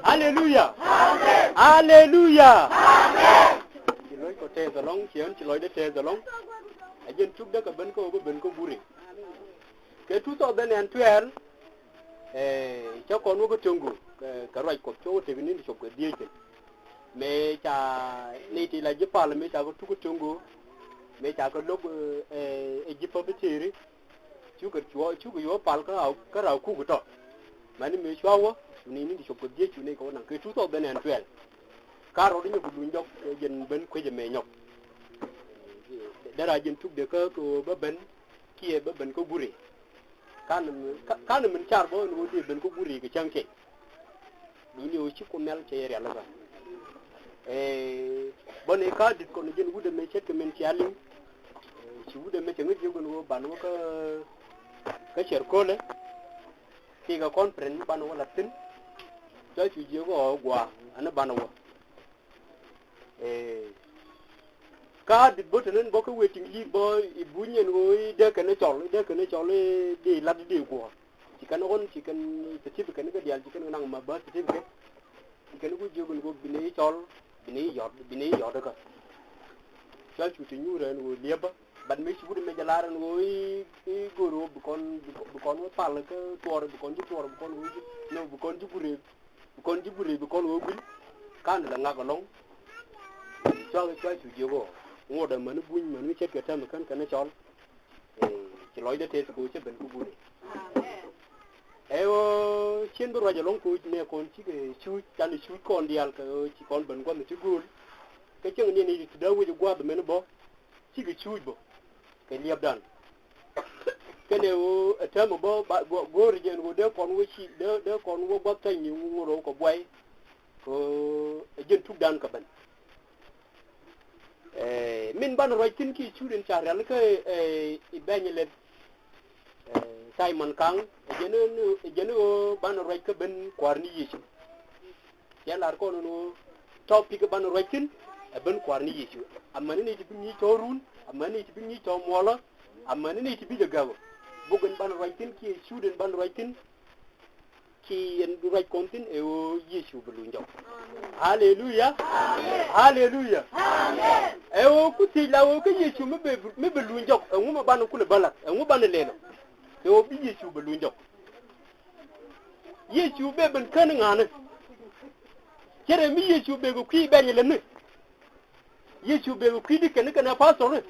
Hallelujah. Hallelujah. Chỉ lối có thể rồi long chỉ lối để thế rồi long. Anh dân chúc đó cả bên cô buri. Cái thứ sau bên anh tuyển cho con nó có trông gù cái loại cột chỗ thì bên này chụp cái địa chứ. Mẹ cha này thì là giúp bà là mẹ cha có chút cái trông gù. Mẹ cha có lúc giúp bà biết gì chú cái chúa bà cái rau khu cái đó. Mà nếu mẹ chúa ni ni chụp cái địa chú này có năng cái thứ sau bên anh tuyển. Cả rồi đi cũng dọc dân bên quê dân mẹ nhọc. Đã ra dân chúc được cái bờ bên kia bờ bên có buri. Kan mình char bo no di ben ko buri ke chanke ni o chi ko mel che yare la bone ka dit ko ni jin wude me chet ke men ci alim ci wude me ngi jogon wo ban wo ka cher ko le ti ga kon pren ban wo la tin ja ci je go gwa ana ban wo ka dit bo tenen bo ko weting li bo bu ñen wo de ke ne chol di la di ko ci kan on ci kan ci kan ga dial ci kan nang ma ba ci ke ci kan ko jogun ko bini chol bini yod ka ja ci ti ñu ren wo lieba ban mi ci bu me jalaran wo goro bu kon wo pal ka tor bu kon wo no bu kon ji buri bu kon wo bil kan la nga ko long ci jogo ngô đầm mình buôn mình chết cái thêm cái nó chọn chỉ nói để thế tôi chết bệnh của bùn trên bờ rồi long cùi nè con chỉ cái chui chăn đi chui con đi ăn cái chỉ con bệnh con mình chỉ gùn cái chân này thì đâu có qua được mình bỏ chỉ cái chui bỏ cái liệp đàn cái này thêm một bữa bữa rồi giờ đứa con với chị đứa con với bác thầy nhiều ngô đồ có quay có dân thuốc đàn cả bệnh min ban roy tin ki chuden charel ke ibenyele Simon Kang jenu ban roy ke ben kwarni yisu yalar ko no topic ban roy tin ben kwarni yisu amani ni ti ni torun amani ti ni to mola amani ni ti bi de gawo bugun ban roy tin ki chuden ban roy tin ki en roy kontin e o yisu belu njaw hallelujah hallelujah amen o kuti la o ke yesu me belu njok nguma ban ku le balak nguma ban lelo o bi yesu belu njok yesu be ben kan ngane kere mi yesu be ko ki ben le ne yesu be ko ki di ken kana pastor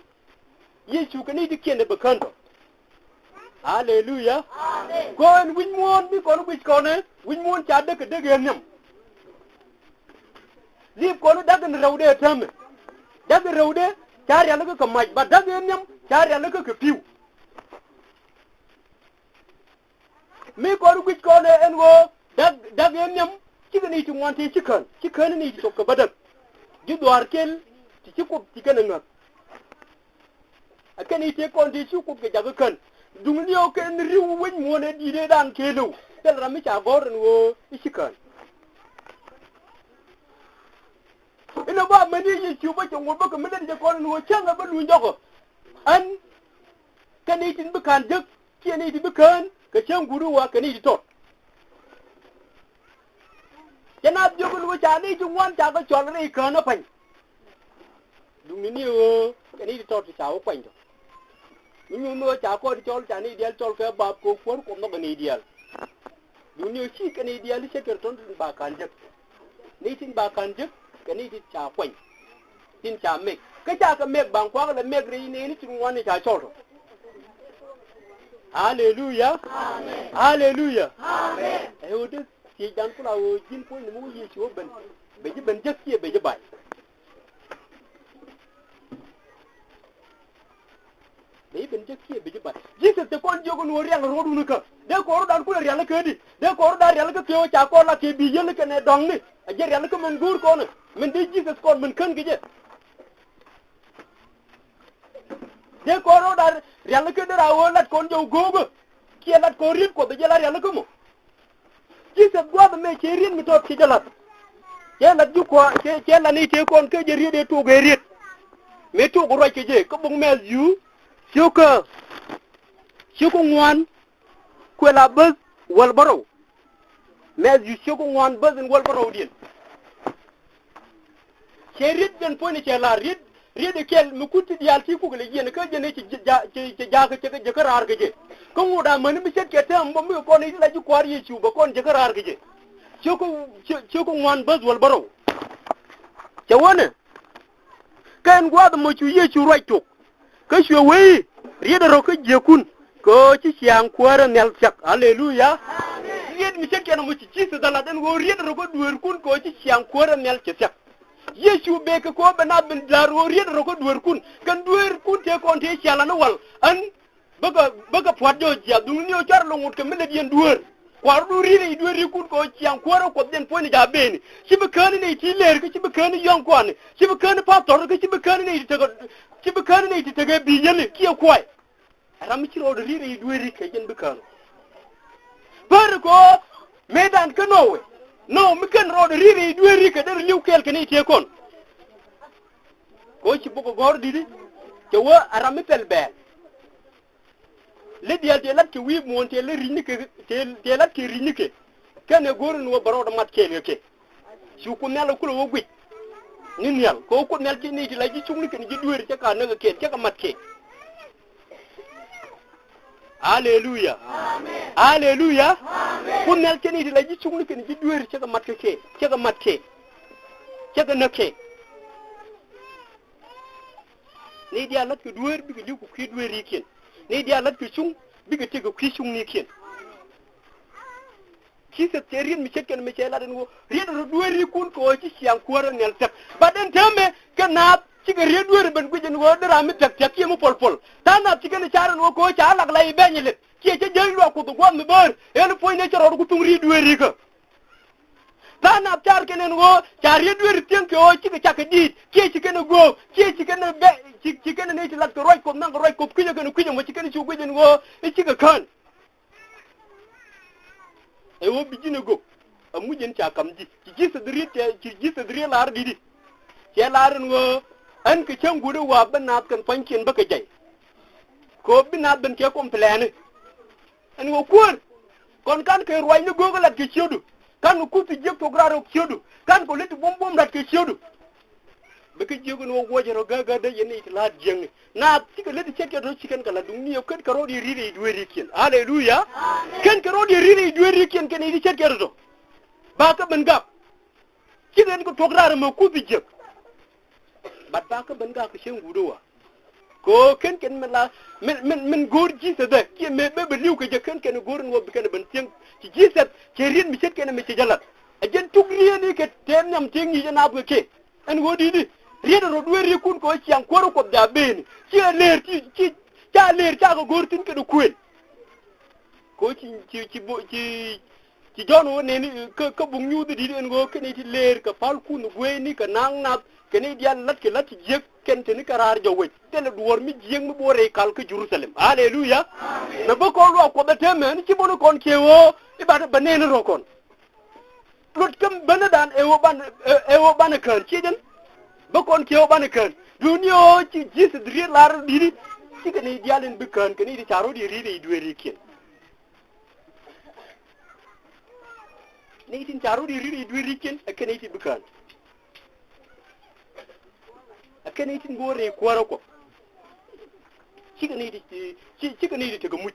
yesu kan di ken be kan hallelujah amen kon win mon bi kon wis kon win mon cha de ke de nyam lip ko dagan rawde tame dagan rawde char yalla ko maj ba dagan nyam char yalla ko piu mi ko gwit ko ne en wo dagan nyam cigani ci monte ci kan ni ci ko badak ju doar kel ci ko ci kan ngak akani te ko ndi ci ko ke jaga kan dum ni o ken riw wen mo ne di de dan kelo tel rami cha goren wo ci kan ina ba mani yi ci ba kin ba kuma da ko no can ga lu njoko an kani tin bukan juk kini di bukan ka can guruwa kani di to yana jogul wa ta ni jun wan ta ga chol ri ka na pai dum ni o kani di to ta wa kwan to ni mo ta ko di chol ta ni dial chol ka ba ko ko no ga ni dial dum ni ci kani dial se ker ton ba kan juk ni tin ba kan juk kani ti cha kwen tin cha mek ka cha ka mek bang kwa la mek ri ni tin wan ni cha chol hallelujah amen hallelujah amen o de ti dan ku la o jin ko ni mu yi chi ben be ji ben jak ki be ji bai be ben jak ki be ji bai ji se te kon jogo no riang ro du nu ka de ko dan ku la riang ka di de ko da riang ka ke cha ko la ke bi yel ke ne dong ni a je riang ka men gur ko ne men de Jesus kon men kan gije de ko ro dar yalla ke dara wonat kon jow gogo ki lat ko rin ko be jala yalla ko mo Jesus go be me ci rin mi top ci jalat ke lat ju ko ke la ni te kon ke je riede to ge riet me to ko ro ke je ko bung mel yu ci ko ngwan ko la be wal baro mais you show one buzz wal barodien che rit den poni che la rit de kel mu kuti yal ti ku le yen ka jene ci ja ke karar ke je ko ngoda man mi set ke tam bo mi ko ni la ji kwar yi ci ba kon je karar ke je ci ko wan buzz wal baro ce wona kan gwa da mu ci yi ci roi to ka shi wei ri da ro ka je kun ko ci siang kwara nel sak hallelujah amen mi set ke na mu ci su da la den go ri da ro ko duer kun ko ci siang kwara nel sak Yesu beke ko bana bin daro ried ro ko duer kun kan duer kun te kon te chala no wal an baga pwadjo ja du ni o char lo ngut ke mele dien duer war du ri duer kun ko chiang ko ro ko den poni ja beni sibe kan ni ti ler ke sibe kan yon kon sibe kan pa tor ke sibe kan ni te ko sibe kan ni te ga bi yele ki ko ay ram ci ro ri duer ke jen be kan par ko medan ke nowe no mi kan ro ri dueri ke der liw kel ke ni te kon ko ci bugo gor didi ke wa arami pel bel le dial te lat ke wi mon te le rini ke te lat ke rini ke kane gor no baro da mat kel ke su ko mel ko wo gwi nin yal ko mel ci ni ti la ji chungni ke ni dueri ke ka na ke ka mat ke Hallelujah. Amen. Hallelujah. Amen. Kun mel keni di la ji chungni keni ji duer ci ga mat ke ci ga mat ke ci ga nake ni dia lat ke duer bi ga ku ki duer yiken ni dia lat ke chung bi ga te ga ki chung ni ken ki se terin mi cheken mi chela den wo ri do duer yikun ko ci siang ko ran nel tak ba den teme kana ci ga ri duer ben ku jen wo dara mi tak tak yemu pol tana ci gene charan wo ko cha lag lay beñle ci ci jël lo ko do gom mi beur en foy ne ci ro ko tung ri duer yi ka tana tar kenen wo cha ri duer ten ko ci ga chaka dit ci kene go ci kene be ci kene ne ci lag ko roy ko nang roy ko ku jëgene ku jëm ci kene ci ko jen wo ci ga kan e wo bi jine go amu jen cha kam ji ci sa dri te ci sa dri lar didi ci laaren wo an ke can gudu wa banat kan pankin baka jai ko binat ben ke komplene an wo kun kon kan ke roy ni gogo lat ke ciodu kan ku ti jek to graro ciodu kan ko leti bom lat ke ciodu baka jego no wojero gaga da yene itla jeng na tika leti ceke do ciken kala dum ni ket ka rodi riri dueri ken hallelujah ken ka rodi riri dueri ken ken idi ceke do baka ben gap ciken ko to graro mo ku ti jek bat baka ben ga ko shen gudowa ko ken men gor ji sa da ki me be liw ko je ken gor no be ken ben teng ci ji sa ke rin mi cet ken mi ci jalat a jen tugri ni ke tem nyam tengi jana bu ke en wodi di rieda ro dueri kun ko ci an ko da beni ci leer ci ta leer ta ko gor tin ke do kuel ko ci jono ne ni ko bu nyuudi di en go ken ci leer ka fal kun goy ni ka nang na kene dia lat ke lat jek kente ni karar jawe tele duwor mi jeng mi bore kal ke Jerusalem hallelujah amen na bako lo ko bete men ci bono kon kewo ibada banen ro kon lot kam banadan ewo ban kan ci den bakon kewo ban kan dunyo ci jis dri lar didi ci kene dia len bi kan kene di taro di ri dueri ken ni tin taro di ri dueri ken kene ti bi kan akene tin gore kwara ko cikani di tega muj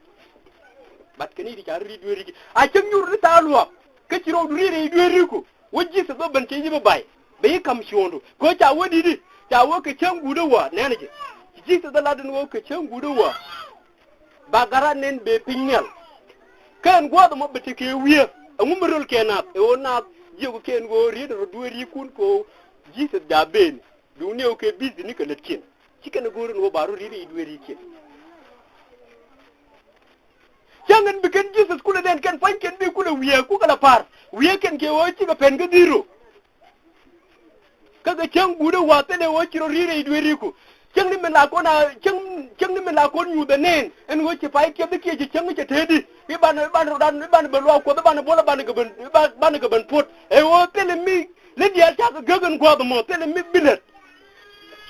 bat kani di carri dueri a cem nyur ta luwa ka ciro duri dueri ko wajji sa ban te jiba bay bay kam siondo ko ta wodi di ta wo ka cem gudawa nene je ji sa dala den wo ka cem gudawa ba gara nen be pinyal kan godo mo bete ke wiya ngumrol kenap e wona jego ken go rido dueri kun ko ji sa da ben duni o ke bizi ni ka letkin ciken gorin wo baro riri dueri ken jangan bikin Jesus kula den kan fanken bi kula wiya ku kala par wiya ken ke wo ci ga pen ga diro kaga can gudu wa tele wo ci riri dueri ku can ni men la ko na can ni men la ko nyu da nen en wo ci fay ke bi ke ci can ci tedi bi ban be lo ko ban bola ban ga ban pot e wo tele mi le dia ta ga gan go do mo tele mi bilet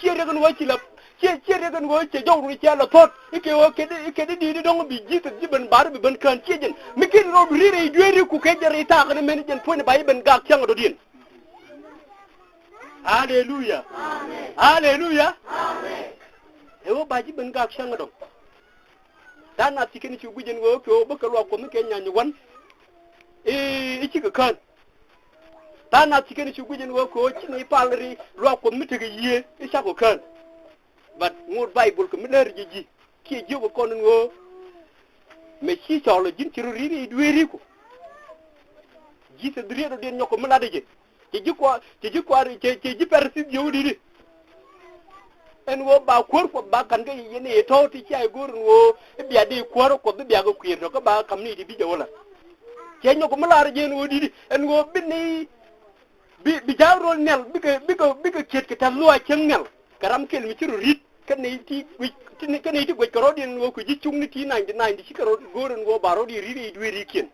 ci regon wo ci la che re go che jo ru che la tot ike o ke di dong bi jitu ji ben bar bi ben kan che jen mi ke ro ri dueri ku ke jere ta ga men jen point ba ben ga kyang do din hallelujah amen hallelujah amen ewo ba ji ben ga kyang do dana tikini ci gujen go ko ba ka ro ko mi ke nyanyi wan ci ka kan dana tikini ci gujen go ko ci ni palri ro ko mi te ga ye ci ko kan but ngur bible ko mi leer ji ki jogo kon ngo me ci solo jin ci ri dueri ko ji se dredo den ñoko mi la deje ci ji persi jowdi en wo ba kor ko ba kan ga yene tawti ci ay gor wo biya di kor ko biya ga kuir ko ba kam ni di bi jawla ci ñoko mi la reje no di en wo binni bi jawrol nel bi ko ket ke tan lo ci nel karam kel mi ci rit kan ni ti kan ni ti go ko din wo ko ji chung ni ti 99 di ci ko gor ngo baro di ri dueri ken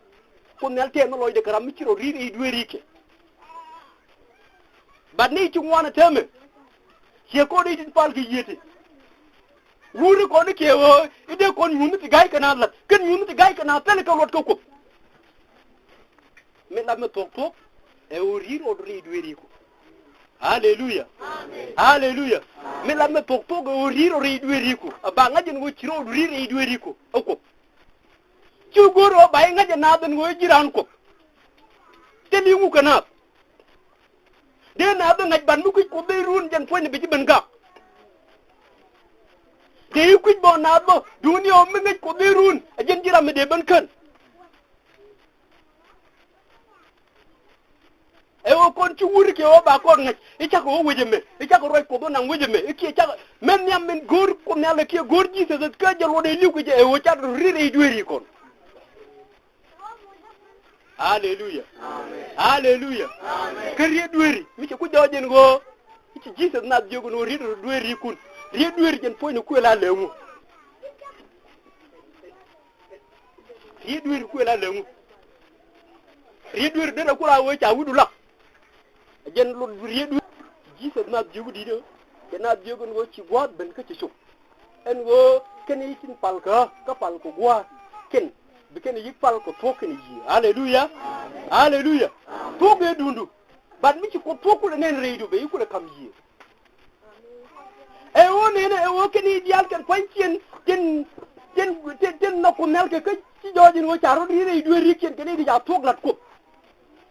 ko nel te no loy de karam mi ci ri dueri ke ba ni ci wona teme ci ko di tin pal ki yete wuri ko ni ke wo ide ko nyunu ti gay kana la kan nyunu ti gay kana tele ko lot ko me la me tok e o ri dueri ko hallelujah amen hallelujah me la me tok o ri dueri ko ba nga jen go ci ri dueri ko ko ci goro ba nga jen na ben go jiran ko te li ngu kana de na ba ngaj ban mu ko be run jan fo ni be ci ben ga de ku bo na bo duniya mi ngaj ko be run jen jiram me de ben kan e o kon ci wuri ke o ba ko ngaj e ca ko wejeme e ca ko roy ko do nan wejeme e ki ca men ñam men gor ko ne la ki gor ji se ka jalo de li ko je e o ca ri dueri kon hallelujah amen hallelujah amen kari dueri mi ko jawjen go ci Jesus na jogo no ri dueri kun ri dueri jen point ko la lewu ri dueri ko la lewu ri dueri de ko la wo ca wudu la jen lu ri dueri Jesus na jogo di do na jogo go ci god ben ka ci su en go ken yitin palka ka palko gwa ken bi ken yik pal ko tokeni ji hallelujah hallelujah to be dundu bad mi ci ko toku nen reidu be yikule kam ji e woni ne e wo keni dial kan kwancien ten na ko melke ka ci jojin wo ci aro ri reidu riken ken di ja toglat ko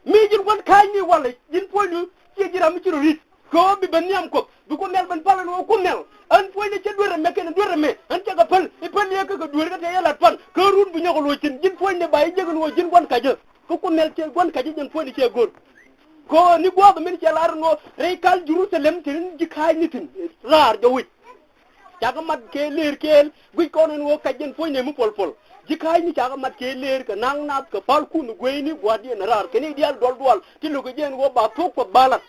mi jin won kayni wala jin poinu ci jira mi ci rit ko bi ben yam ko bi ko mel ben palen wo ko mel an poine ci dore me ken dore me an ci ga pal e pal ye ka dore ka te yalla pan ko run bu ñoko lo ci jin poine baye jegal wo jin gon ka je ko mel ci gon ka je jin poine ci gor ko ni godo min ci lar no rey kal Jerusalem tin ji kay nitin lar jo wi jaga mat ke leer kel guy ko non wo ka jin poine mu pol ji kay ni jaga mat ke leer ka nang nat ka pal ku nu goyni gwadi na rar keni dial dol ti lu ko jen wo ba tok ko balat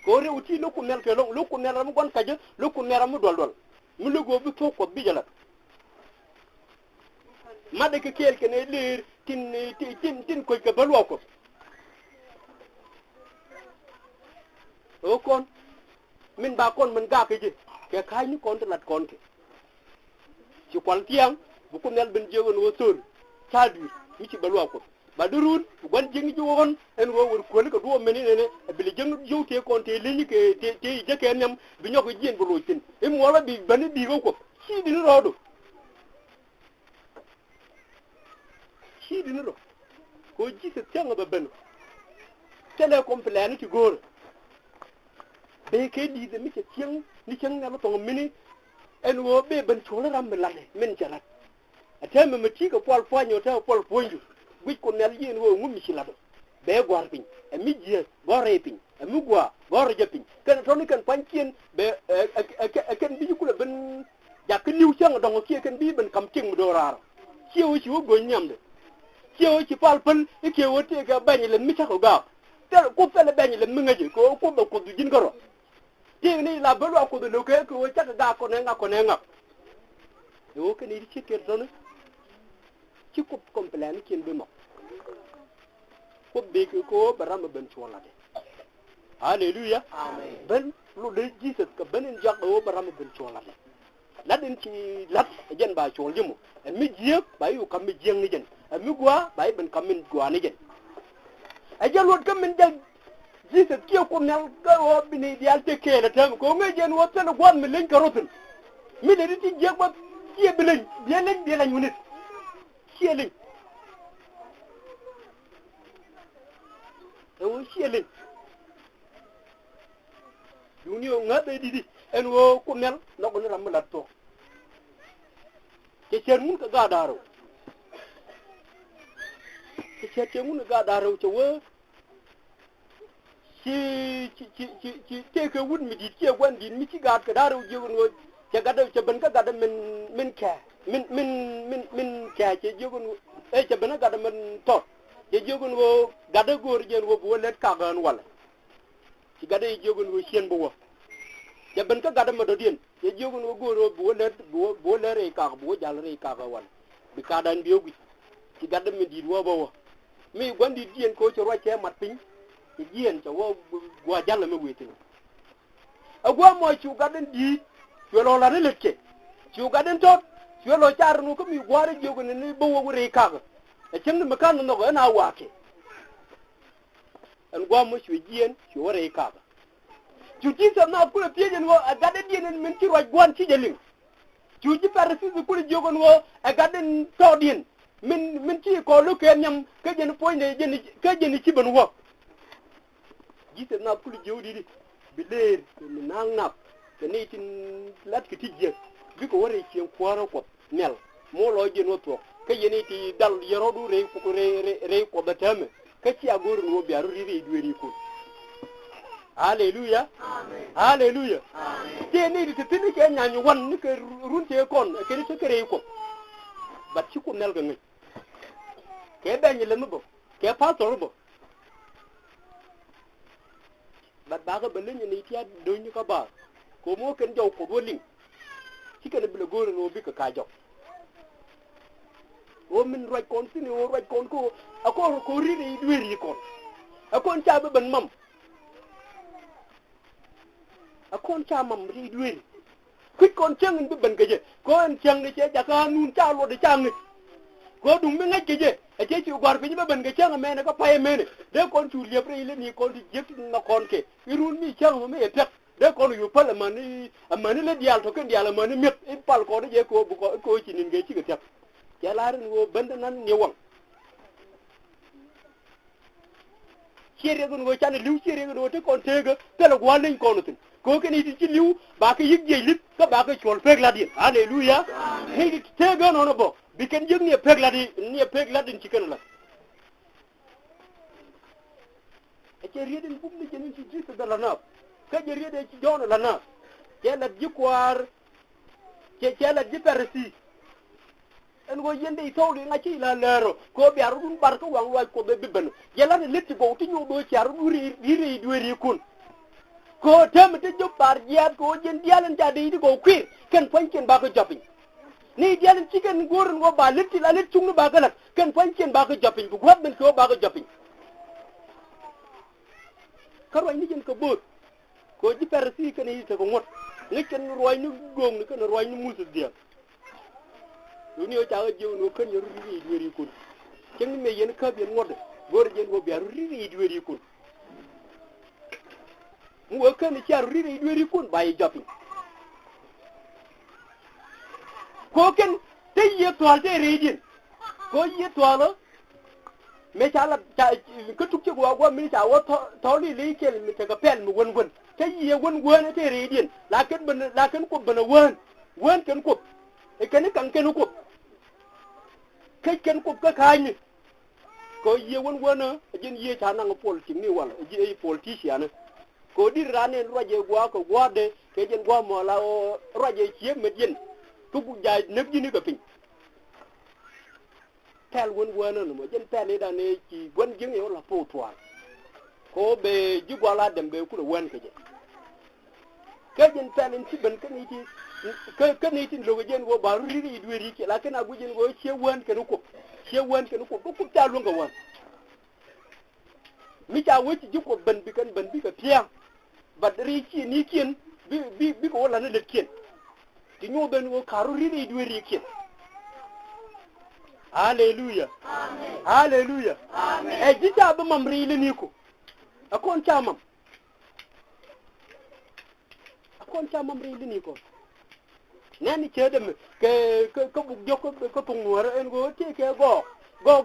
ko re uti lu ko mel ke lu ko mel ram gon ka je lu ko meram dol mu lu go bu tok ko bi jala made ke kel ke ne leer tin ko ke balwa ko o kon min ba kon man ga ke je ke kay ni kon lat kon ke ci kwal tiang bu ko mel ben jeewon wo sor tadu mi ci balwa ko ba durun gon jengi ji won en wo wor ko ko do meni ne bi le jeng jowte kon te li ni ke te jeke ñam bi ñoko jien bu lo tin im wala bi ban bi ko ci di rodo ci di ro ko ji se tiang ba ben tele complet ci gor be ke di de mi ci tiang ni tiang na to mini en wo be ben chola ram la men jalat ateme me ti ko pol poño ta pol poñu bu ko nel yeen wo ngum ci la do be gor pin e mi je gore pin e mu gwa gor je pin kan to ni kan pancien be ken bi ko ben jak niw chang do ko ken bi ben kam ting do rar ci wo ci wo go ñam de ci wo ci pal pen e ke wo te ga bañ le mi ta ko ga te ko fele bañ le mi nga je ko ba ko du jin garo ti ni la belo ko do ke ko ta ga ko ne nga yo ke ni ci ker don ci ko complet ken be mo ko be ko baram ben ci wala de hallelujah amen ben lu de Jesus ka benen jak o baram ben chola la den ci lat jen ba chol jimu mi jiek ba yu kam mi jeng ni jen mi gwa ba ben kam min gwa ni jen a jel wot kam min jel Jesus kiyo ko mel ga o bini dial te kele tam ko me jen wot tan gwan mi len karotin mi de ti jiek ba ci bi lañ mu nit ci lañ o ci lañ Junio ngabe didi en wo ko mel nako ni ram la to ke cer mun ka ga daro ke cer mun ga daro to wo ci te ke wut mi di ci gwan di mi ci ga ka daro jegon wo ke ga da ci ban ka ga da min ka ci jegon e ci ban ga da min to ci jegon wo ga da gor jen wo bo let ka gan wala ci ga da jegon wo sien bo wo ya ben ka gadam do dien ye jogun wo goro bo le re ka bo jal re ka wal bi ka dan biogi ci gadam mi di wo bo mi gondi dien ko ci roche mat pin ci dien ci wo go jall me weti agwa mo ci gadan di yo lo la releke ci gadan tot yo lo char nu ko mi gware jogun ni bo wo re ka e cem me kan no na wake an gwa mo ci dien ci wo re ka Juji sama aku le piye wo agade dien men ci roj gon ci jeling juji parasi ku le jogon wo agade todien min ci ko lu ke ñam ke jen poñe jen ci ban wo jite na ku le jewdi di bi leer mi nang nap ke ne tin lat ke tijje bi ko ware ci ko ko mel mo lo jen wo to ke yene ti dal yerodu re ko re ko batame ke ci agor wo biaru ri dueri ko Hallelujah. Amen. Hallelujah. Amen. Te ni di tini ke nyanyu wan ni ke runte kon ke ni se kere ko. Bat ci ko mel ga ngi. Ke ben le mbo. Ke pastor bo. Bat ba ga belen ni tiya do ni ka ba. Ko mo ken jaw ko bo ling. Ci ke ne bi le goro no bi ka jaw. O min roj kon sini o roj kon ko akor ko ri ni dueri kon. Akon ta ba ban mam. Akon cha mam ri dueri kwit kon chang bi ban gaje ko en chang ni che jaka nun cha lo de chang ni ko dum mi ngaj gaje e che ci gor bi ba ban ga chang me ne ko paye me ne de kon chu liep re le ni kon di jek na kon ke irun mi chang me e pek de kon yu pal amani le dial to ken dial amani met in pal ko de je ko bu ko ci nin ge ci ga tek ya la ren wo band nan ni won chere gon go chan liu chere gon te kon tega tele go lañ ko nutin ko ke ni ci liu ba ka yig je lit ka ba ka chol pek la di hallelujah ni tega no bo bi ken yig ni pek la di ci ken la e che rieden bu mi jeni ci jiss da la na ka je riede ci jono la na ke la jikwar ke la jipersi en go yende tawli nga ci la lero ko bi aru dun barka wang wa ko be ben yela ne letti go ti ñu do ci aru ri dueri kun ko tem te job bar jiat ko jen dialen ta de go kwir ken fanken ba ko joppi ni dialen ci ken gorun go ba letti la letti ñu ba galak ken fanken ba ko joppi bu god ben ko ba ko joppi karo ni jen ko bot ko ji persi ken yi te ko ngot ni ken roy ñu gong ni ken roy ñu musu dia ni o cha jew no ken yoru ri dueri kun ken me yen ka bien ngod gor jen go biaru ri dueri kun mu ken ci aru ri dueri kun bayi joppi ko ken te ye toal te redin ko ye toal me cha la ka tuk ci go mi cha wo toli li kel mi te ka pel mu won te ye won te redin la ken ko bana won ken ko e ken kan ken ko ken ko ka kañi ko ye won jen ye cha nang pol ti ni wala je politician ko dir rane roje gwa ko gwade ke jen gwa mo la o roje ci medien tu bu jaay nepp ji ni ko pin tel won no mo jen tel da ne ci gon jeng yo la po toal ko be ji gwala dem be ku won ke je ke jen tel ci ben ke ni ci ke ni tin lo jen wo ba ri dueri ke la kana gu jen go ci won ke ko ci won ke ko ku ta lu nga won mi ta wo ci ko ben bi ka pian but richi ni kien bi ko la ne le kien ti nyu ben wo karu ri du ri kien hallelujah amen hallelujah amen e jita ba mamri le ni ko akon chamam ri le ni ko nani chedem ke bu joko ko tungwara en go te ke go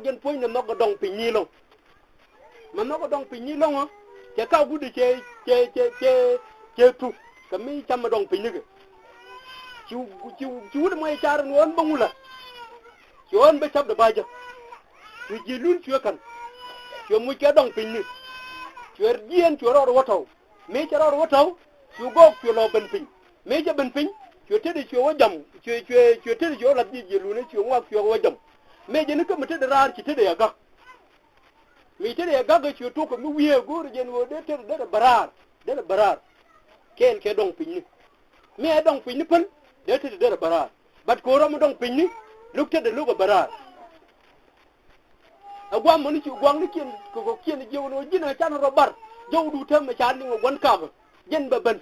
gen poin na no go dong pin ni lo man no go dong pin ni lo ke ka gudu che tu kami chama dong pin ni ke ci wudu moy charan won bangula ci won be chab da baja ci jilun ci kan ci mu ke dong pin ni ci wer dien ci ro wotaw me ci ro wotaw ci go ci lo ben pin me je ben pin ci tede ci wo jam ci tede ci la di jilun ci wa ci wo jam me je ne ko mete da rar ci tede ya ga mi tede ya ga ci to ko mi wiye gor je no de tede da barar ken ke dong pin ni me dong pin ni pen de tede da barar bat ko ro mo dong pin ni luk tede lu ko barar agwa mo ni ci gwang ni ken ko ken je wono jina tan ro bar jow du tam ma chan ni ngo gon ka jen ba ben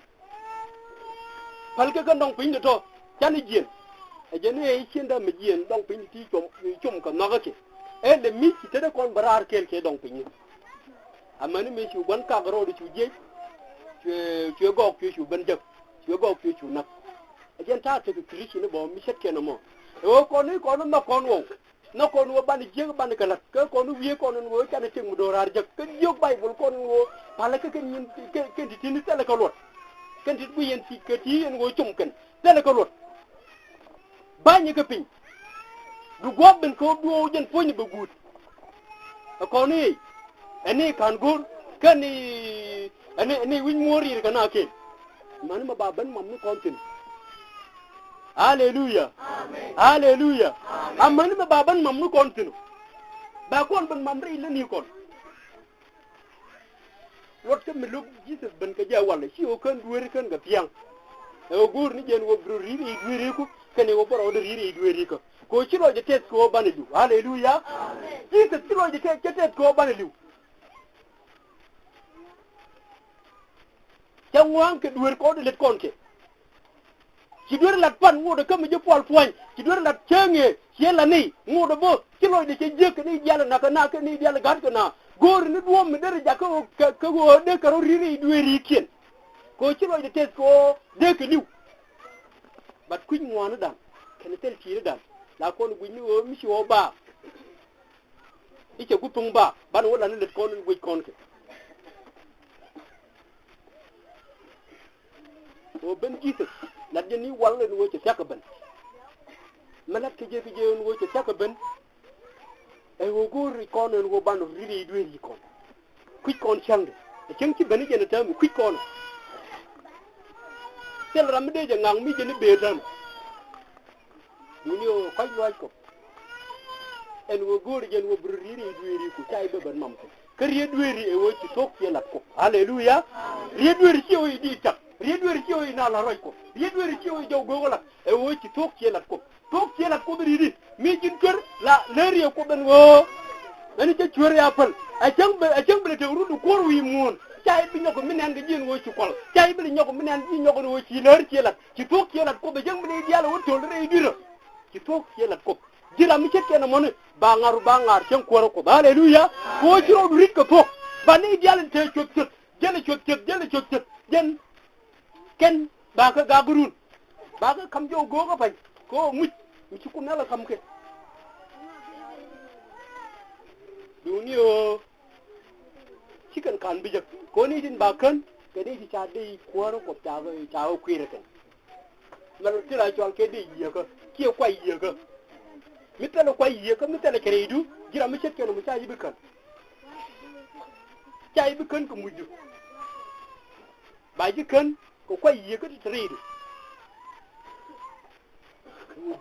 pal ke dong pin ni to chan ni jien e je ne chen da me jien dong pin ti chom ka no ga ke e le mi ci tede kon barar kel ke dong pin ni amani me ci gon ka ro du ci je ci go ci ben je ci go ci na jen ta te krisi ne bo mi set ke no mo o ko ni ko no ko no ban je ban ka lat ko no wiye ko no wo tan te mu do rar je ke jog bible ko no pala ke ken ti tin tele ko lot ken ti bu yen ci ke ti yen wo cum ken tele ko lot bañi ke pin du gobben ko do jen foñi be gut ko ni ani kan gur kan ni ani win mori kana ke man ma baban mam ni kontin hallelujah amen hallelujah amen ma baban mam ni kontin ba kon ban mam ri le ni kon lot ke mi lu jesus ban ka ja wala ci o kan duwer kan ga piang e gur ni jen wo bru ri ku kene wo boro de ri ko ci lo je tes ko banelu hallelujah amen jesus ci lo je tes ko banelu jangwang ke duwer ko de let konke ci duwer lat pan ngodo kam je pol poñ ci duwer lat cenge ci la ni ngodo bo ci lo de ci jek ni yalla naka ni yalla gar ko na gor ni duom mi dere jakko ko de karo ri duwer kien ko ci lo de tes ko de ke liw bat kuñ ngwana dal ken tel ci dal la ko ni ni o mi ci o ba ike gutung ba ban wala ni let ko ni guj konke o ben Jesus la jeni walla no ci sak ben malak ke je no ci sak ben e wo gor ko no go ban ri dueri ko ku kon changde e chen ci ben je na tam ku kon tel ram de je ngang mi je ni be tan dunio ko loy ko en wo gor je wo ri dueri ku tay be ben mam ko ke ri dueri e wo ci tok ci lat ko hallelujah ri dueri ci o di tak riedwer ci oy na la roy ko riedwer ci oy jaw gogola e wo ci tok ci lat ko di mi jin kër la leer ko ben wo dani ci cior ya pal a jang be te rudu ko wi mun tay bi ñoko minen nga jeen wo ci kol tay bi ñoko minen bi ñoko wo ci leer ci lat ko be jang bi yalla wo tol rey dira ci tok ci lat ko dira mi ci kena mon ba ngar ken ko ko hallelujah ko ci ro rit ko tok ba ni yalla te ciop jele ken ba ka gagurun ba ka kam jo goga fay ko mucc mi ci ku nela kam ke dunio ci kan bi jek ko ni din ba kan ke di cha de ko ro ko cha ko kwire kan mal ti la jol ke di ye ko ki ko ye ko mi tele ko ye ko mi tele kredu jira mi cet ke no mi cha yibi kan ko mujju ba ji kan ko kwai ye ko tridu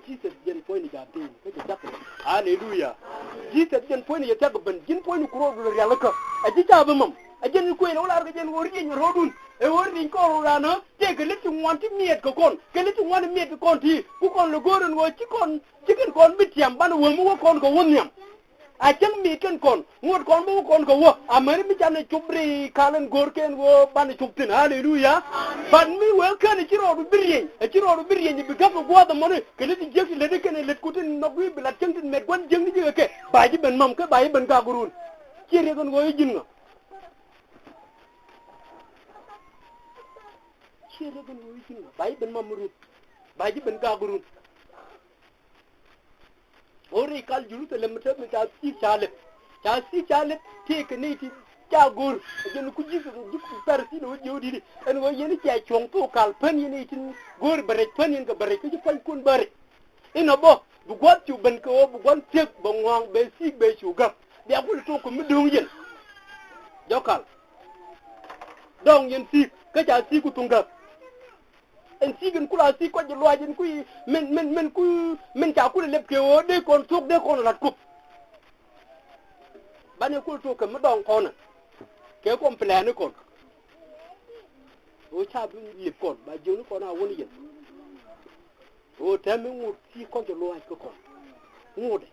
Jesus jen point ga te ko de tak hallelujah Jesus jen point ye tak ban jin point ko ro yalla ko a ji ta ba mam a jen ko ina wala ga jen wori jen rodun e wori ko ro la no te ke letti wanti miet ko kon ke letti wanti miet ko ti ku kon lo goron wo ci kon bitiam ban wo mu kon ko wonyam a chang mi kan kon ngot kon bo kon ko wo amani mi tan chubri kalan gorken wo ban chubtin hallelujah ban mi we kan chiro du birye ni biga ko gwa da mone kele di jek le de ken le kutin no gui bilat chang tin met gon jeng ni ke ba ji ben mam ke ba yi ben ga gurun chire gon go jin nga chire gon go jin nga ba yi ben mam rut ba ji ben ga gurun ori kal julu te lemte me ta si chale te ke ni ti cha gur jen ku ji per si no jodi en wo yeni cha chong to kal pen yeni tin gur bare pen yen ga bare ku ji fal kun bare ino bo bu got tu ben ko bu gon tek bo ngong be si be chu ga ya ku to ko mi dung yen jokal dong yen si ka cha si ku tunga en sigen kula si ko lo ajin ku men ta ku le ke o de kon tok de kon lat ku bane ku to ke ma dong kon ke kom plan kon o cha bu lip kon ba jeu ko na woni yen o tami ngur si ko lo aj ko kon ngude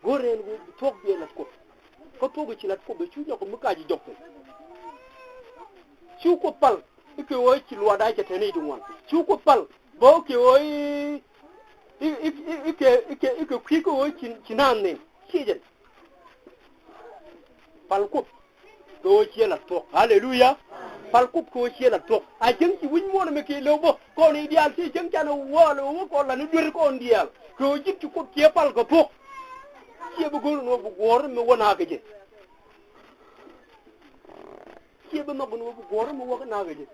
goren go tok be lat ko to ci lat ko be chu ko mu ka ji jokko chu ko pal ike wo ci lo da ke tane dun wan chu ko pal bo ke wo ike kwi ko wo ci nan ne ci je pal ko do ci la to hallelujah pal ko ci la to a jeng ci wuñ mo na me ke lo bo ko ni dial ci jeng tan wo lo ko la ni dur ko ndial ko jikki ko ke pal ko to ci bu gor no bu gor me wona ga je ci bu no bu gor me wona ga je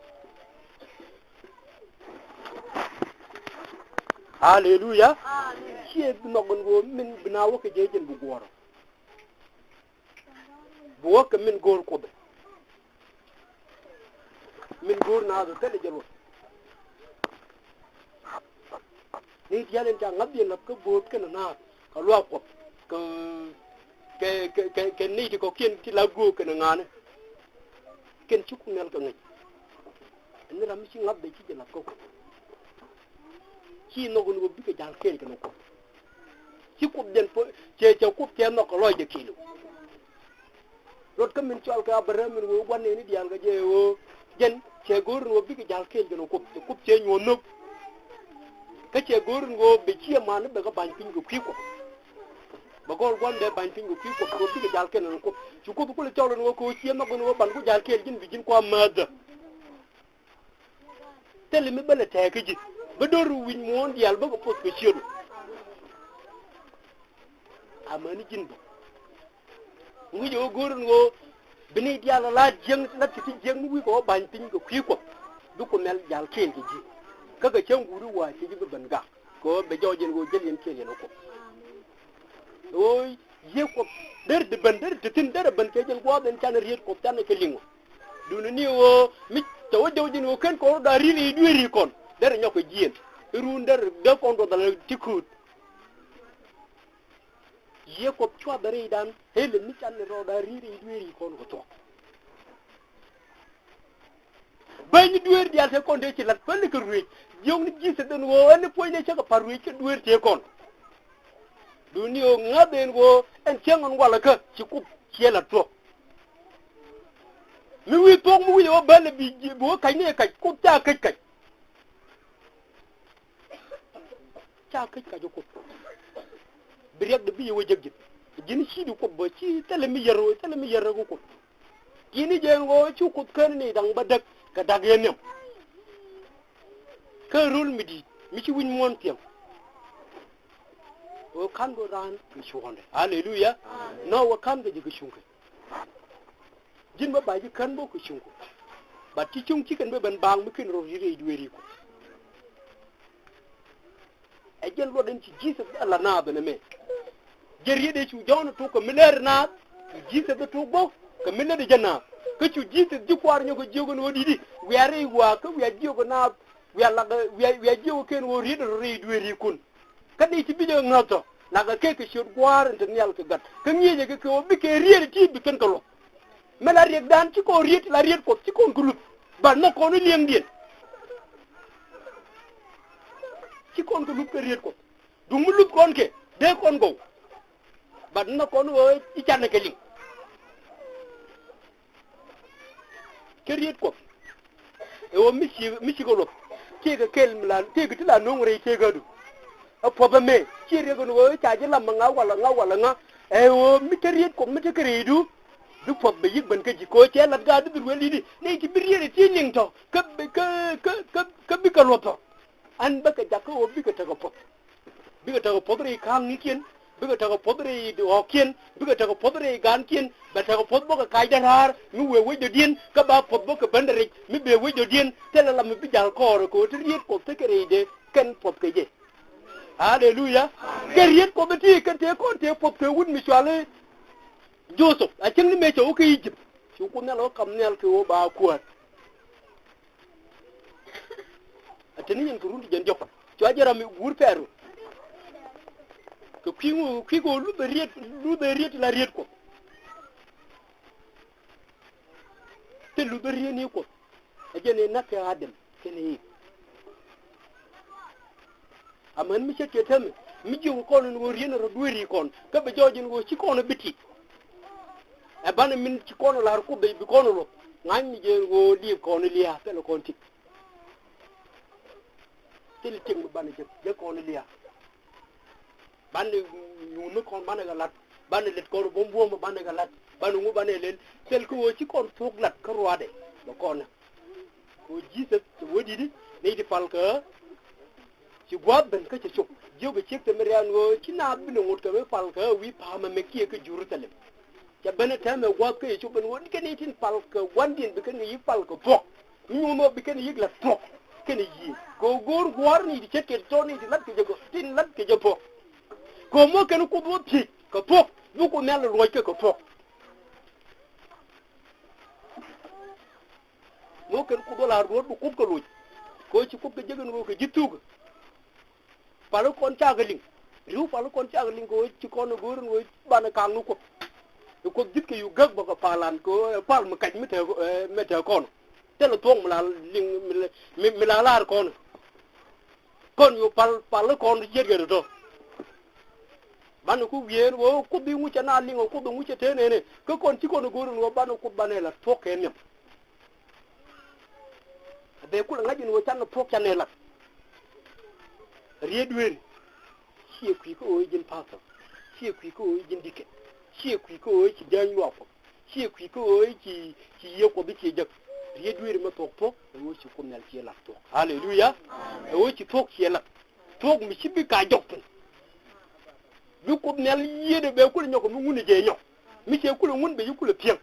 hallelujah ci no go min bina wo ke je jen bu gor bu wo ke min gor ko be min gor na do tele jelo ni yalen ta ngabbi na ko bo ke na ka lo ko ke ni ko ken ti la go ke na ngane ken ci ku nel ko ngi ni la mi ci ngabbe ci jela ko ci no go bi ke dal ken ko ci ku den po ce ku ke no ko lo je kilo rot kam min ci al ka bare min wo wane ni dial ga je wo jen ce gor no bi ke dal ken ko ku ce nyo no ka ce gor ngo be ci ma ne be ga ban pin ko ko ba gol gonde ban pin ko ko bi ke dal ken ko ci ko ko le tawlo no ko ci no go ban ko dal ken jin bi jin ko mad tele mi bele te ke ji ba doru wiñ mo dial ba ko post ko ci amani jin ba ngi jo gor ngo bini dial la jeng na ci jeng mu ko ban pin ko ko du ko mel dal ken ji kaga can guru wa ci jibi banga ko be jojin go jel yen kele no ko oy ye ko der de ban der de tin der ban ke jel go ben tan riet ko tan ke lingo dunu ni wo mi to jojin wo ken ko da ri dueri kon der nyako jien ru der de kon do dal tikut ye ko chwa bare dan hele mi tan ro da ri dueri kon ko to bayni duer dial te kon de ci lat fele ko ruy jong ni gisse den wo en poy ne ci ko par ruy ci duer te kon du ni o ngaben go en cengon wala ka ci ku ci la to mi wi to mu wi o bale bi bo kay ne kay ku ta kay kay ta kay ka ko bi rek de bi wo jeggi gini ci du ko bo ci tele mi yero ko gini jengo ci ku kan ni dang ba dak ka dag yenem ka rul midi mi ci wuñ montiam o kan do ran mi ci wonde hallelujah no wa kan ga jiga shunke jin ba baji kan bo ko shunko ba ci chung ci kan be ban bang mi kin ro yiri duweri ko e jel lo den ci jisa Allah na ba ne me jer yede ci jawna to ko miler na jisa be to bo ko miler janna ko ci jita jikwar ñoko jego no didi wiare wa ko wi jego na wi alla wi jego ken wo rido duweri kun kadi ci bijo ngato naga keke shot gwar nten yal ko gat ko nyeje ko bi ke riede ti bi ken ko lo mela ried dan ci ko ried la ried ko ci kon ko lut ba na ko no liem dien ci kon ko lut ko ried ko du mu lut kon ke de kon go bạn nó con ơi chỉ chăn cái linh cái riết của mi chỉ có lột cái là cái là nung rồi cái cái đó apa me chỉ riêng con ơi chả chỉ làm mà ngáo là ngáo mi cái riết của mi cái riết du pop be yik ban ka ji ko ce lat ga du weli di ne ci bir yere ci ning to ka bi ka loto an ba ka jakko bi ka tago pop bi ka tago podre kam ni ken bi ka tago podre o ken bi ka tago podre gan ken ba tago pod bo ka kay darar mi we do dien ka ba pod bo ka bandare mi be we do dien tele la mi bi jal ko te yet ko te kere de ken pop ka je hallelujah ke yet ko beti kan te ko te pop ke wud mi swale Joseph, I can't make okay Egypt. You could not come near to about quart. A Tenian Kurunti and Joppa. To Ajaram wood perro. To Kiko look the rate la Rietco. Tell Luberian equal. Again, a nothing Adam. Can he? A man, Mr. Tell me, you call and were in a weary con. Come George and was chick on a bitty. A banner min ci kono la ko be kono lo ngani je go li kono liya tele kon tik tele ting banner je kono liya banner ñu kon banner ga lat banner let ko bo bo banner ga lat banner ngu banner len tel ko ci kon tok lat ko roade do kono ko jisse wodi di ne di falka ci gwab ben ka ci cuk jobe ci te merian go ci na bi no ngut ka be falka wi pa ma me ki ka juru tele ja bana tame gwa ke chu ben won ken itin pal ko wandin be ken yi pal ko pok ñu mo be ken yi la pok ken yi ko gor gwar ni di cetke to ni di lat ke jogo tin lat ke jopo ko mo ken ko bo ti ko pok bu ko mel ro ke ko pok mo ken ko dolar ro bu ko lu ko ci ko ke jegen ro ko jittuga pal kon taagaling riu pal kon taagaling ko ci kono gor ngo bana kanu ko ko jitke yu gag ba ko palan ko pal mu kaj mete kon tele tong la ling mi la lar kon yu pal kon jege do ban ko wier wo ko bi mu na lingo ko do mu ce tenene ko kon ci kon gorun wo ban ko banela foke nem be ko ngajin wo tan foke canela riedwer ci ku ko jin pasa ci ku ko jin dikke ci ku ko ci dan yo ko ci ku ko ci yeko bi ci jak riedwer ma tok pok wo ci ko mel ci la tok hallelujah wo ci tok ci la tok mi ci bi ka jokk bi ko mel yede be ko ñoko mu ngune je ñok mi ci ko ngun be yukul pieng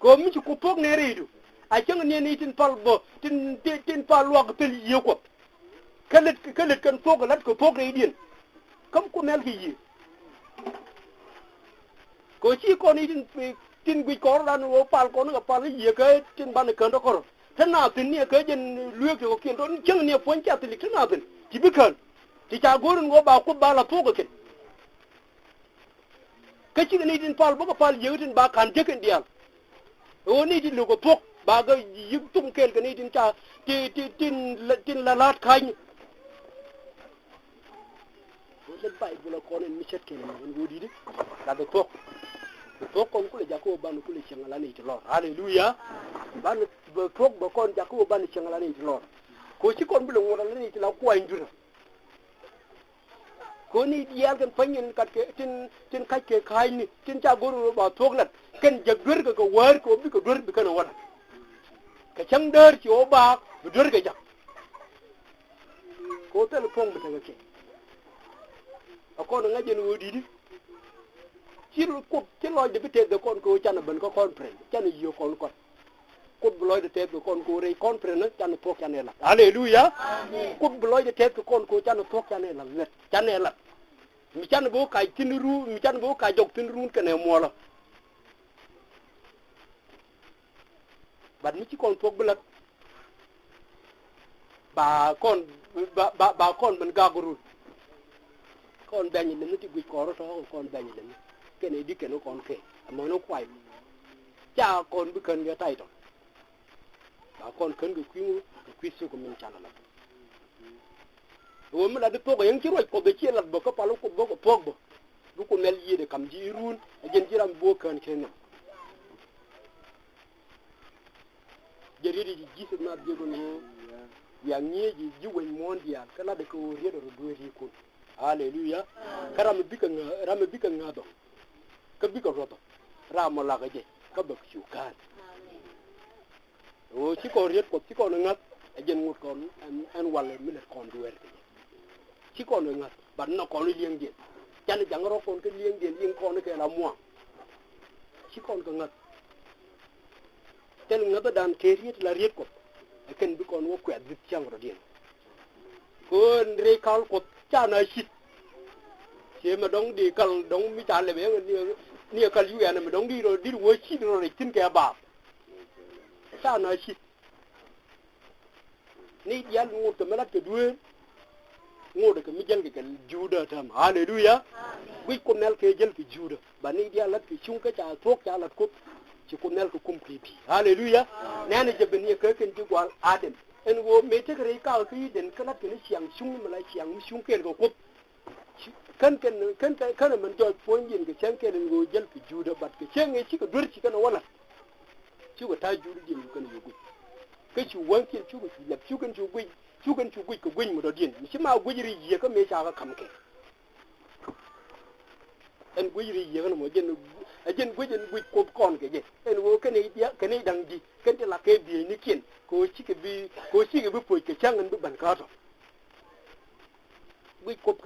ko mi ci ko pok ne reedu a ci ne ni tin pal bo tin pal wa ko pel yeko kalet kan pok lat ko pok reedien kam ko mel ki yi ko ci ko ni tin gui ko lan wo pal ko no pal yi ke tin ban kan do ko tan na tin ni ke jen luek ko ken don jeng ne pon cha tin tan na tin ci bi kan ti ca gorun go ba ko ba la to ko ken ka ci ni tin pal bo ko pal yeutin ba kan jeken dial o ni tin lu ko pok ba ga yim tum kel ka ni tin ca tin la lat kañ le bay bu la ko ne mi set ken on wodi di da do pok pok ko ko le jako ban ko le changala ni lor hallelujah ban pok bo kon jako ban changala ni lor ko ci kon bu le ngora ni la ko ay njura ko ni dial kan fanyen kat ke tin kaj ke kay ni tin ca goru ba tok lat ken jeg dur ko war ko bi ko dur bi kana wala ka chang der ci o ba bu dur ga jak ko tel pong bi ta ke akon nga jen wodi di ci ko ci loy de bi te de kon ko tan ban ko kon pre tan yo kon ko bu loy de te kon ko re kon pre na tan pok tan la hallelujah ko bu loy de te kon ko tan pok tan la net tan la mi tan bo kay tinru mi tan bo kay jog tinru ke ne mo la bad mi ci kon pok bu la ba kon man gaguru kon bañ le niti guj ko to kon bañ le kene di kene kon ke amono kwai cha kon bu kan ga tai to ba kon kan ga kwi su ko min chana la wo mi la de to ko yang ci roj ko be ci la bo ko palo ko bo ko pok bo bu ko mel yide kam ji run gen jiram bo kan kenan jeridi ji gisu na jego no ya nyeji ji wen mondial kala de ko redo do ri ko hallelujah karam bika ngado ka bika roto ramo la ga je ka bak chukan o ci ko riet ko ci ko ngat gen ngut ko an wala mi le kon du werte ci ko ngat ban na ko lieng je tan jangro kon ke lieng je lieng ko ke la mo ci ko ngat tel ngata dan ke riet la riet ko ken bi kon wo kwet bi changro dien ko re kal ko chana shit che ma dong di kal dong mi chan le be ni kal yu ya na ma dong di ro wo shit ro re tin ke ba chana shit ni yal ngut me la ke duwe ngode ke mi jel ke juda tam hallelujah wi ko nel ke jel ke juda ba ni dia la ke chung ke cha tok cha la ko ci ko nel ko complete hallelujah nana jebe ni ke ken ji gwal adam en wo me te kare ka ki den kala ke ni siang chung ma la siang mi chung ke ko kan man jo ponjin ke chen ke ngo jel ke juda bat ke chen ngi ci ko dur ci kana wala ci ko ta judu din ko ne yugo ke ci wankin ci ko lab ci kan ci gui ko gui mo do din ci ma gui ri ye ko me cha ka kam ke en gui ri ye ko mo gen gui ko kon ke je en wo ke ne dia ke ne dang di ke te la ke bi ni kin ko ci ke bi po ke changan bu ban ka to gui ko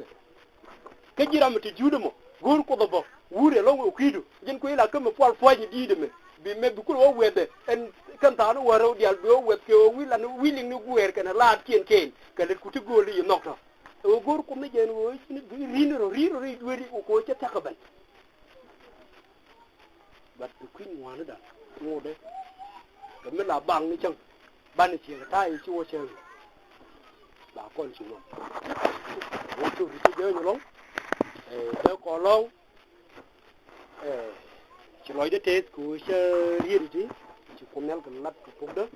ke jiram te judo mo gur ko do wure lo ngo kidu gen ko ila ke mo pol foji di de me bi me bi ko wo wede en kan ta no waro dial do wed ke o wila no willing no guer kana la kien ke le ku ti goli yo nokto o gur ko me gen wo ni rino ri weri ko ci takabal bat ku ni wana da ngo de ke me la bang ni chang ban ci ta yi ci wo chen ba kon ci no wo tu ri de yo long da ko long ci loy de tes ko che riedi ci ko mel ko lat ko de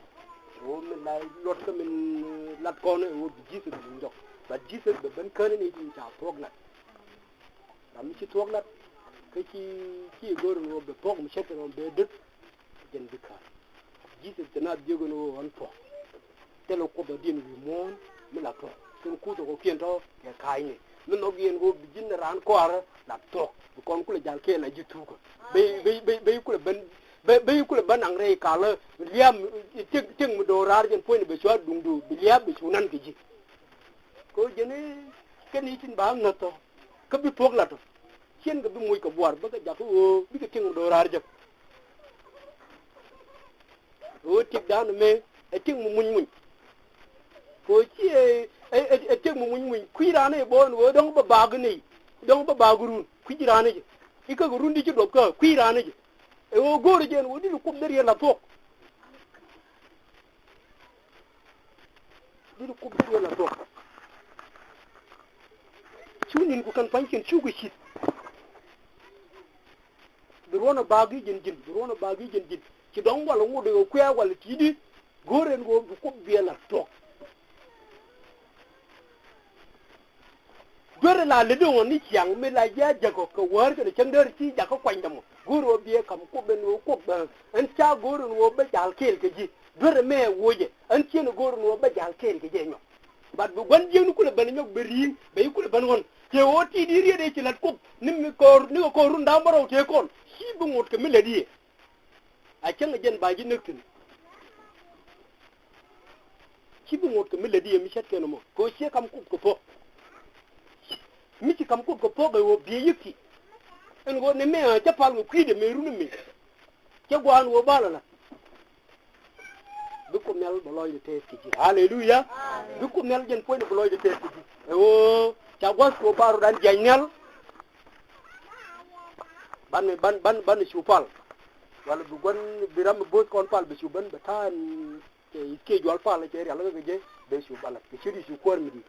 o men lay lot ko men lat ko ne o jisu du ndox ba jisu be ben kan ni ci ta tok lat am ci tok lat ke ci gor no be pok mu chete no be deut jen bi ka jisu tana jego no won po telo ko do din wi mon mi la ko ko ko kien to ke kai ni min no gien go bi jin ran ko ara la tok kon kula jal ke la jitu ko be kula ban ang rei kala liam ting mu do rar jen point be chwa dung du bi liam bi chunan ke ji ko jene ken itin ba ngato ka bi pok la to chen ga bi muy ko bor ba ga japo bi ke ting do rar jap o tik dan me e ting mu muñ ko ci e ting mu muñ kuirane bon wo dong ba bagni dong ba bagurun kuirane ji ika go rundi ci do ka kuirane ji e wo goro jen wo di ko der la tok di ko der la tok chunin ko kan pankin chugo shit durona bagi jen ci dong wala ngo de ko ya wala ti di goren go ko biela tok dore la le do ni chiang me la ya jago ko war ke chang der chi ja ko kwang damo goro bie kam ko ben wo ko ba en cha goro wo ba jal kel ke ji dore me woje en chi no goro wo ba jal kel ke je nyo bat bu gon je nu ko le ban nyok be ri be ko le ban won te wo ti di ri de ci lat ko ni ko runda maro te kon si bu ngot ke me le di a chang jen ba ji nektin si bu ngot ke me le di mi chet ke no mo ko si kam ko po mi ci kam ko poga wo bi yiki en go ne me ca pal ngo kwide me runu me ca gwan wo bala la du ko mel do loy de te ci hallelujah du ko mel jen point do loy de te ci o ca gwas ko baru dan jagnal ban ci pal wala du gon biram bo kon pal be ci ban ba tan ke jwal pal ci yalla nga je be ci bala ci ci ko mi di